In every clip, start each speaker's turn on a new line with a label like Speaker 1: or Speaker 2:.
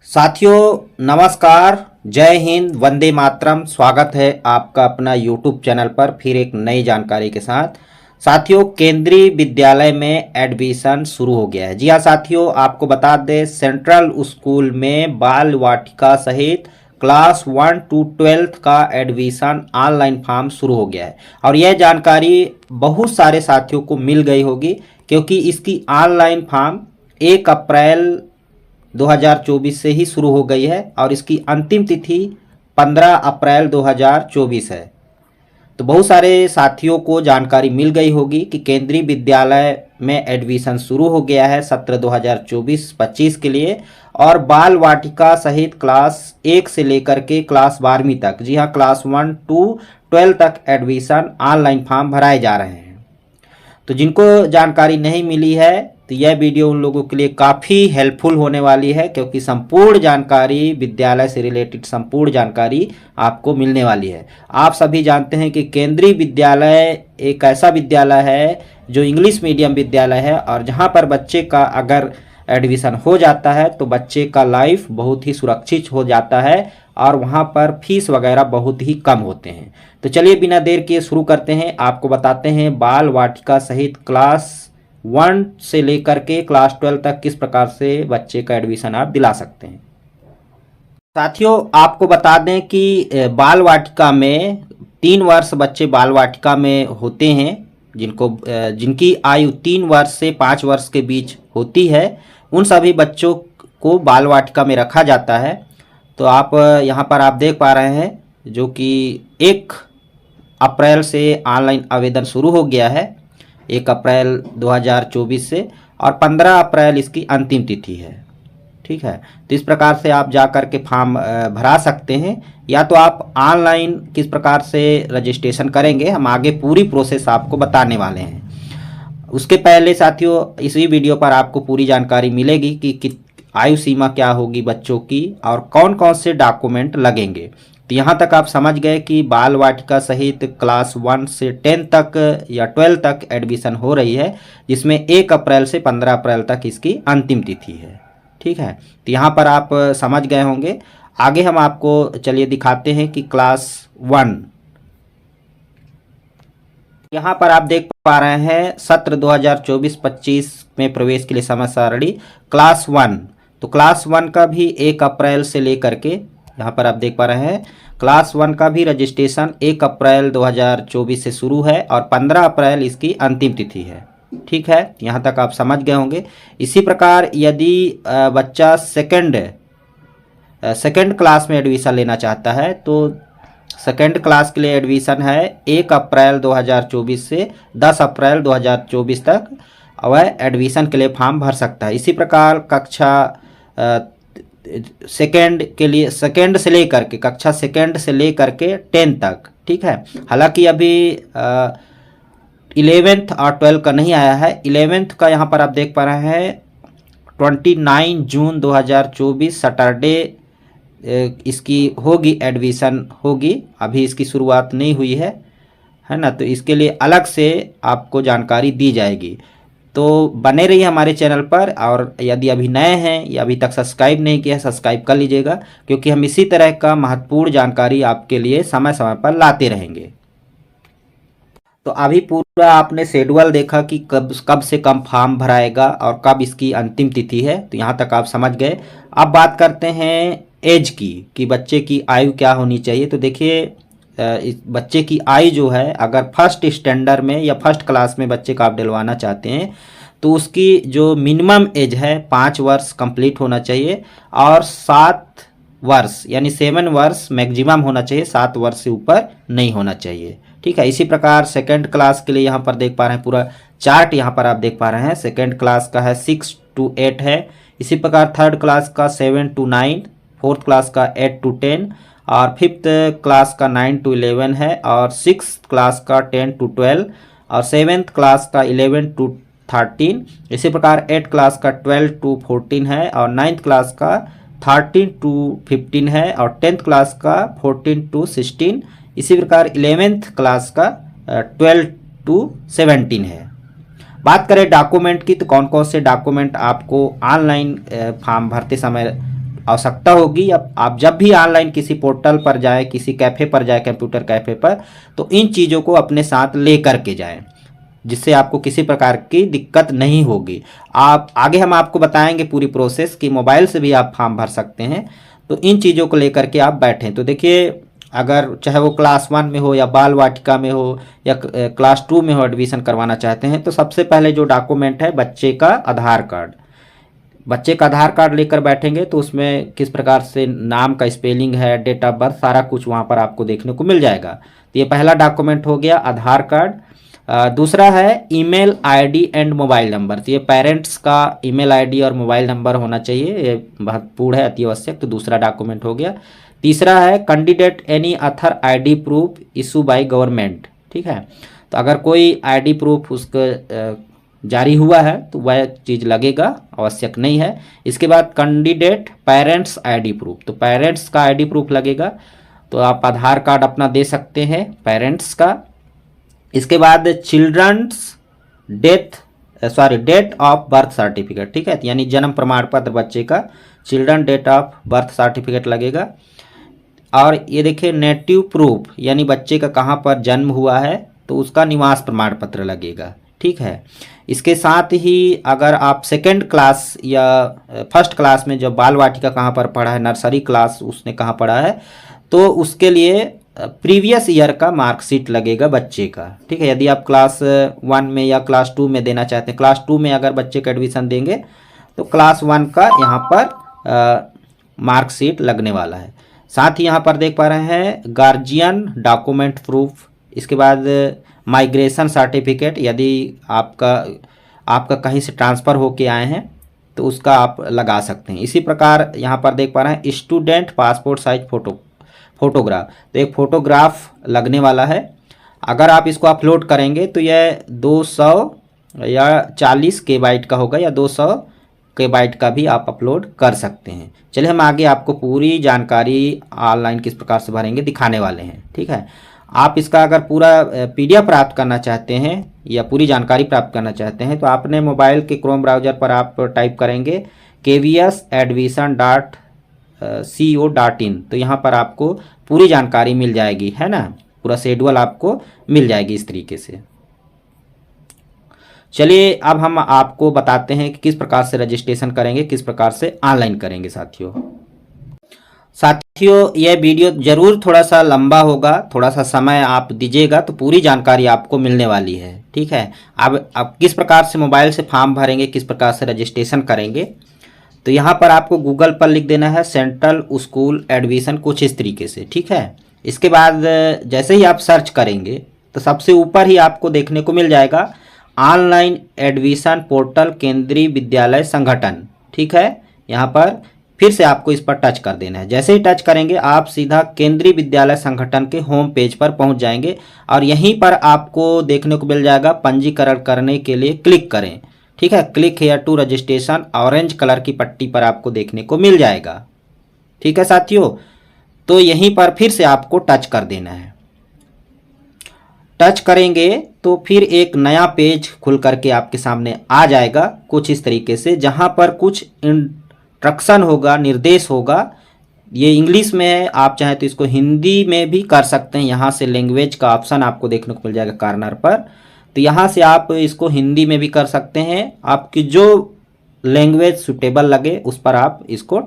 Speaker 1: साथियों नमस्कार, जय हिंद, वंदे मातरम। स्वागत है आपका अपना यूट्यूब चैनल पर फिर एक नई जानकारी के साथ। साथियों केंद्रीय विद्यालय में एडमिशन शुरू हो गया है। जी हाँ साथियों, आपको बता दें सेंट्रल स्कूल में बाल वाटिका सहित क्लास 1 to 12 का एडमिशन ऑनलाइन फॉर्म शुरू हो गया है। और यह जानकारी बहुत सारे साथियों को मिल गई होगी क्योंकि इसकी ऑनलाइन फॉर्म 1 अप्रैल 2024 से ही शुरू हो गई है और इसकी अंतिम तिथि 15 अप्रैल 2024 है। तो बहुत सारे साथियों को जानकारी मिल गई होगी कि केंद्रीय विद्यालय में एडमिशन शुरू हो गया है सत्र 2024-25 के लिए। और बाल वाटिका सहित क्लास 1 से लेकर के क्लास 12वीं तक, जी हाँ, क्लास 1 to 12 तक एडमिशन ऑनलाइन फॉर्म भराए जा रहे हैं। तो जिनको जानकारी नहीं मिली है तो यह वीडियो उन लोगों के लिए काफ़ी हेल्पफुल होने वाली है क्योंकि संपूर्ण जानकारी, विद्यालय से रिलेटेड संपूर्ण जानकारी आपको मिलने वाली है। आप सभी जानते हैं कि केंद्रीय विद्यालय एक ऐसा विद्यालय है जो इंग्लिश मीडियम विद्यालय है और जहां पर बच्चे का अगर एडमिशन हो जाता है तो बच्चे का लाइफ बहुत ही सुरक्षित हो जाता है और वहां पर फीस वगैरह बहुत ही कम होते हैं। तो चलिए बिना देर किए शुरू करते हैं। आपको बताते हैं बाल वाटिका सहित क्लास 1 से लेकर के क्लास 12 तक किस प्रकार से बच्चे का एडमिशन आप दिला सकते हैं। साथियों आपको बता दें कि बाल वाटिका में 3 वर्ष बच्चे बाल वाटिका में होते हैं जिनकी आयु 3 वर्ष से 5 वर्ष के बीच होती है। उन सभी बच्चों को बाल वाटिका में रखा जाता है। तो आप यहाँ पर आप देख पा रहे हैं जो कि 1 अप्रैल से ऑनलाइन आवेदन शुरू हो गया है, 1 अप्रैल 2024 से, और 15 अप्रैल इसकी अंतिम तिथि है। ठीक है, तो इस प्रकार से आप जा कर के फॉर्म भरा सकते हैं या तो आप ऑनलाइन किस प्रकार से रजिस्ट्रेशन करेंगे हम आगे पूरी प्रोसेस आपको बताने वाले हैं। उसके पहले साथियों इसी वीडियो पर आपको पूरी जानकारी मिलेगी कि आयु सीमा क्या होगी बच्चों की और कौन कौन से डॉक्यूमेंट लगेंगे। तो यहाँ तक आप समझ गए कि बाल वाटिका सहित क्लास 1 से 10 तक या 12 तक एडमिशन हो रही है, जिसमें 1 अप्रैल से 15 अप्रैल तक इसकी अंतिम तिथि है। ठीक है, तो यहाँ पर आप समझ गए होंगे। आगे हम आपको चलिए दिखाते हैं कि क्लास 1, यहाँ पर आप देख पा रहे हैं सत्र 2024-25 में प्रवेश के लिए समय सारणी क्लास 1। तो क्लास 1 का भी 1 अप्रैल से लेकर के यहाँ पर आप देख पा रहे हैं क्लास 1 का भी रजिस्ट्रेशन 1 अप्रैल 2024 से शुरू है और 15 अप्रैल इसकी अंतिम तिथि है। ठीक है, यहाँ तक आप समझ गए होंगे। इसी प्रकार यदि बच्चा सेकंड क्लास में एडमिशन लेना चाहता है तो सेकंड क्लास के लिए एडमिशन है 1 अप्रैल 2024 से 10 अप्रैल 2024 तक वह एडमिशन के लिए फॉर्म भर सकता है। इसी प्रकार कक्षा सेकंड के लिए सेकंड से लेकर के कक्षा सेकंड से लेकर के 10 तक। ठीक है, हालांकि अभी 11th और 12 का नहीं आया है। 11th का यहाँ पर आप देख पा रहे हैं 29 जून 2024 सैटरडे इसकी होगी, एडमिशन होगी। अभी इसकी शुरुआत नहीं हुई है ना, तो इसके लिए अलग से आपको जानकारी दी जाएगी। तो बने रहिए हमारे चैनल पर और यदि अभी नए हैं या अभी तक सब्सक्राइब नहीं किया है सब्सक्राइब कर लीजिएगा क्योंकि हम इसी तरह का महत्वपूर्ण जानकारी आपके लिए समय समय पर लाते रहेंगे। तो अभी पूरा आपने शेड्यूल देखा कि कब से कब फॉर्म भराएगा और कब इसकी अंतिम तिथि है, तो यहाँ तक आप समझ गए। अब बात करते हैं एज की कि बच्चे की आयु क्या होनी चाहिए। तो देखिए इस बच्चे की आयु जो है अगर फर्स्ट स्टैंडर्ड में या फर्स्ट क्लास में बच्चे का आप डलवाना चाहते हैं तो उसकी जो मिनिमम एज है 5 वर्ष कंप्लीट होना चाहिए और 7 वर्ष यानी 7 वर्ष मैक्सिमम होना चाहिए, 7 वर्ष से ऊपर नहीं होना चाहिए। ठीक है, इसी प्रकार सेकंड क्लास के लिए यहाँ पर देख पा रहे हैं पूरा चार्ट यहाँ पर आप देख पा रहे हैं। सेकंड क्लास का है 6 to 8 है। इसी प्रकार थर्ड क्लास का 7 to 9, फोर्थ क्लास का 8 to 10 और फिफ्थ क्लास का 9 to 11 है और सिक्स क्लास का 10 to 12 और सेवेंथ क्लास का 11 to 13। इसी प्रकार 8 क्लास का 12 to 14 है और 9th क्लास का 13 to 15 है और 10th क्लास का 14 to 16। इसी प्रकार 11th क्लास का 12 to 17 है। बात करें डॉक्यूमेंट की तो कौन कौन से डॉक्यूमेंट आपको ऑनलाइन फॉर्म भरते समय आवश्यकता होगी। अब आप जब भी ऑनलाइन किसी पोर्टल पर जाए, किसी कैफ़े पर जाए, कंप्यूटर कैफ़े पर, तो इन चीज़ों को अपने साथ ले करके जाएं, जिससे आपको किसी प्रकार की दिक्कत नहीं होगी। आप आगे हम आपको बताएंगे पूरी प्रोसेस कि मोबाइल से भी आप फॉर्म भर सकते हैं। तो इन चीज़ों को लेकर के आप बैठें। तो देखिए, अगर चाहे वो क्लास 1 में हो या बाल वाटिका में हो या क्लास 2 में हो, एडमिशन करवाना चाहते हैं, तो सबसे पहले जो डॉक्यूमेंट है बच्चे का आधार कार्ड। बच्चे का आधार कार्ड लेकर बैठेंगे तो उसमें किस प्रकार से नाम का स्पेलिंग है, डेट ऑफ बर्थ, सारा कुछ वहाँ पर आपको देखने को मिल जाएगा। तो ये पहला डॉक्यूमेंट हो गया, आधार कार्ड। दूसरा है email ID and mobile number. तो ये पेरेंट्स का ईमेल आईडी और मोबाइल नंबर होना चाहिए, ये महत्वपूर्ण है, अति आवश्यक। तो दूसरा डॉक्यूमेंट हो गया। तीसरा है candidate any other ID proof issue by government. ठीक है, तो अगर कोई आईडी प्रूफ उसका जारी हुआ है तो वह चीज़ लगेगा, आवश्यक नहीं है। इसके बाद कैंडिडेट पेरेंट्स आईडी प्रूफ, तो पेरेंट्स का आईडी प्रूफ लगेगा। तो आप आधार कार्ड अपना दे सकते हैं पेरेंट्स का। इसके बाद children's date of birth certificate. ठीक है, यानी जन्म प्रमाण पत्र बच्चे का, children date of birth certificate लगेगा। और ये देखिए नेटिव प्रूफ, यानी बच्चे का कहाँ पर जन्म हुआ है तो उसका निवास प्रमाण पत्र लगेगा। ठीक है, इसके साथ ही अगर आप सेकेंड क्लास या फर्स्ट क्लास में, जब बाल वाटिका कहाँ पर पढ़ा है, नर्सरी क्लास उसने कहाँ पढ़ा है, तो उसके लिए प्रीवियस ईयर का मार्कशीट लगेगा बच्चे का। ठीक है, यदि आप क्लास 1 में या क्लास 2 में देना चाहते हैं, क्लास 2 में अगर बच्चे का एडमिशन देंगे तो क्लास 1 का यहाँ पर मार्कशीट लगने वाला है। साथ ही यहाँ पर देख पा रहे हैं गार्जियन डॉक्यूमेंट प्रूफ। इसके बाद माइग्रेशन सर्टिफिकेट, यदि आपका कहीं से ट्रांसफ़र होके आए हैं तो उसका आप लगा सकते हैं। इसी प्रकार यहाँ पर देख पा रहे हैं स्टूडेंट पासपोर्ट साइज फोटोग्राफ, तो एक फ़ोटोग्राफ लगने वाला है। अगर आप इसको अपलोड करेंगे तो यह 200 या 40 KB का होगा, या 200 KB का भी आप अपलोड कर सकते हैं। चलिए हम आगे आपको पूरी जानकारी ऑनलाइन किस प्रकार से भरेंगे दिखाने वाले हैं। ठीक है, आप इसका अगर पूरा PDF प्राप्त करना चाहते हैं या पूरी जानकारी प्राप्त करना चाहते हैं तो आपने मोबाइल के क्रोम ब्राउज़र पर आप टाइप करेंगे kvsadmission.co.in, तो यहाँ पर आपको पूरी जानकारी मिल जाएगी, है ना, पूरा शेड्यूल आपको मिल जाएगी इस तरीके से। चलिए अब हम आपको बताते हैं कि किस प्रकार से रजिस्ट्रेशन करेंगे, किस प्रकार से ऑनलाइन करेंगे। साथियों यह वीडियो ज़रूर थोड़ा सा लंबा होगा, थोड़ा सा समय आप दीजिएगा तो पूरी जानकारी आपको मिलने वाली है। ठीक है, अब आप किस प्रकार से मोबाइल से फॉर्म भरेंगे, किस प्रकार से रजिस्ट्रेशन करेंगे, तो यहाँ पर आपको गूगल पर लिख देना है सेंट्रल स्कूल एडमिशन, कुछ इस तरीके से। ठीक है, इसके बाद जैसे ही आप सर्च करेंगे तो सबसे ऊपर ही आपको देखने को मिल जाएगा ऑनलाइन एडमिशन पोर्टल केंद्रीय विद्यालय संगठन। ठीक है, यहाँ पर फिर से आपको इस पर टच कर देना है। जैसे ही टच करेंगे आप सीधा केंद्रीय विद्यालय संगठन के होम पेज पर पहुंच जाएंगे और यहीं पर आपको देखने को मिल जाएगा पंजीकरण करने के लिए क्लिक करें। ठीक है, click here to registration, orange colour की पट्टी पर आपको देखने को मिल जाएगा। ठीक है साथियों, तो यहीं पर फिर से आपको टच कर देना है। टच करेंगे तो फिर एक नया पेज खुल करके आपके सामने आ जाएगा कुछ इस तरीके से, जहां पर कुछ इंस्ट्रक्शन होगा, निर्देश होगा। ये इंग्लिश में है, आप चाहें तो इसको हिंदी में भी कर सकते हैं। यहाँ से लैंग्वेज का ऑप्शन आपको देखने को मिल जाएगा कॉर्नर पर, तो यहाँ से आप इसको हिंदी में भी कर सकते हैं। आपकी जो लैंग्वेज सुटेबल लगे उस पर आप इसको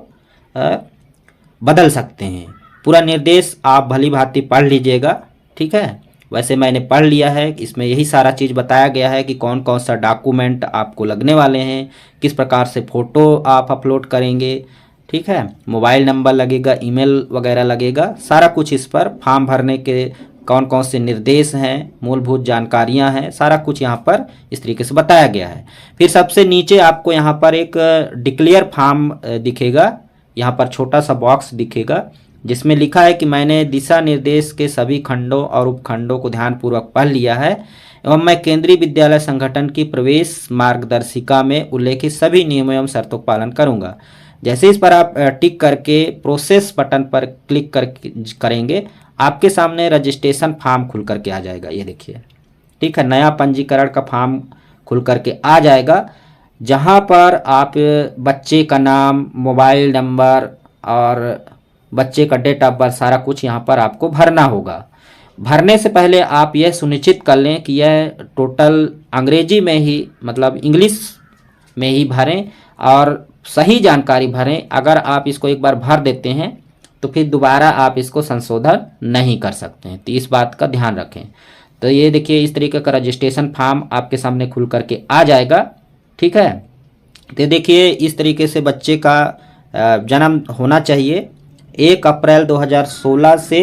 Speaker 1: बदल सकते हैं। पूरा निर्देश आप भली भांति पढ़ लीजिएगा। ठीक है, वैसे मैंने पढ़ लिया है, इसमें यही सारा चीज़ बताया गया है कि कौन कौन सा डॉक्यूमेंट आपको लगने वाले हैं, किस प्रकार से फ़ोटो आप अपलोड करेंगे। ठीक है, मोबाइल नंबर लगेगा, ईमेल वगैरह लगेगा, सारा कुछ इस पर फॉर्म भरने के कौन कौन से निर्देश हैं, मूलभूत जानकारियां हैं, सारा कुछ यहाँ पर इस तरीके से बताया गया है। फिर सबसे नीचे आपको यहाँ पर एक डिक्लेयर फॉर्म दिखेगा, यहाँ पर छोटा सा बॉक्स दिखेगा जिसमें लिखा है कि मैंने दिशा निर्देश के सभी खंडों और उपखंडों को ध्यानपूर्वक पढ़ लिया है एवं मैं केंद्रीय विद्यालय संगठन की प्रवेश मार्गदर्शिका में उल्लेखित सभी नियमों एवं शर्तों का पालन करूंगा। जैसे इस पर आप टिक करके प्रोसेस बटन पर क्लिक करेंगे, आपके सामने रजिस्ट्रेशन फॉर्म खुल करके आ जाएगा। ये देखिए, ठीक है, नया पंजीकरण का फॉर्म खुल करके आ जाएगा, जहाँ पर आप बच्चे का नाम, मोबाइल नंबर, और बच्चे का डेट ऑफ बर्थ सारा कुछ यहाँ पर आपको भरना होगा। भरने से पहले आप यह सुनिश्चित कर लें कि यह टोटल अंग्रेजी में ही मतलब इंग्लिश में ही भरें और सही जानकारी भरें। अगर आप इसको एक बार भर देते हैं तो फिर दोबारा आप इसको संशोधन नहीं कर सकते हैं, तो इस बात का ध्यान रखें। तो ये देखिए इस तरीके का रजिस्ट्रेशन फॉर्म आपके सामने खुल करके आ जाएगा, ठीक है। तो देखिए इस तरीके से बच्चे का जन्म होना चाहिए 1 अप्रैल 2016 से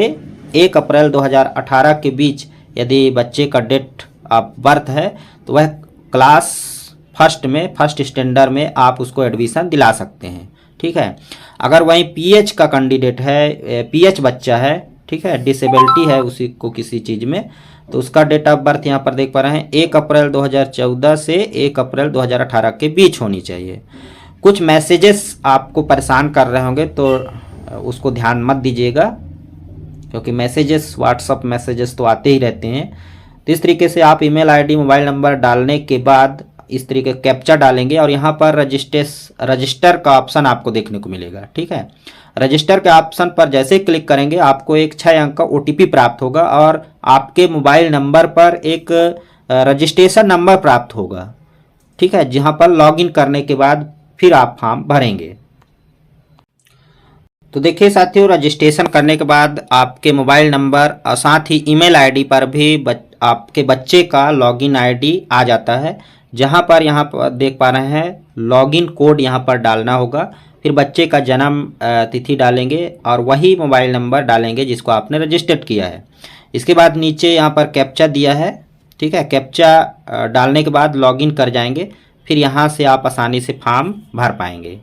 Speaker 1: 1 अप्रैल 2018 के बीच। यदि बच्चे का डेट ऑफ बर्थ है तो वह क्लास फर्स्ट में, फर्स्ट स्टैंडर्ड में आप उसको एडमिशन दिला सकते हैं, ठीक है। अगर वहीं पीएच का कैंडिडेट है, पीएच बच्चा है, ठीक है, डिसेबिलिटी है उसी को किसी चीज़ में, तो उसका डेट ऑफ बर्थ यहाँ पर देख पा रहे हैं 1 अप्रैल 2014 से 1 अप्रैल 2018 के बीच होनी चाहिए। कुछ मैसेजेस आपको परेशान कर रहे होंगे तो उसको ध्यान मत दीजिएगा, क्योंकि मैसेजेस व्हाट्सअप मैसेजेस तो आते ही रहते हैं। तो इस तरीके से आप ईमेल आईडी मोबाइल नंबर डालने के बाद इस तरीके कैप्चा डालेंगे और यहाँ पर रजिस्टर का ऑप्शन आपको देखने को मिलेगा, ठीक है। रजिस्टर के ऑप्शन पर जैसे ही क्लिक करेंगे आपको एक 6 अंक का OTP प्राप्त होगा और आपके मोबाइल नंबर पर एक रजिस्ट्रेशन नंबर प्राप्त होगा, ठीक है, जहाँ पर लॉगिन करने के बाद फिर आप फॉर्म भरेंगे। तो देखिए साथियों, रजिस्ट्रेशन करने के बाद आपके मोबाइल नंबर और साथ ही ईमेल आईडी पर भी आपके बच्चे का लॉगिन आईडी आ जाता है, जहां पर यहाँ पर देख पा रहे हैं लॉगिन कोड यहाँ पर डालना होगा। फिर बच्चे का जन्म तिथि डालेंगे और वही मोबाइल नंबर डालेंगे जिसको आपने रजिस्टर्ड किया है। इसके बाद नीचे यहाँ पर कैप्चा दिया है, ठीक है। कैप्चा डालने के बाद लॉगिन कर जाएंगे, फिर यहाँ से आप आसानी से फॉर्म भर पाएंगे।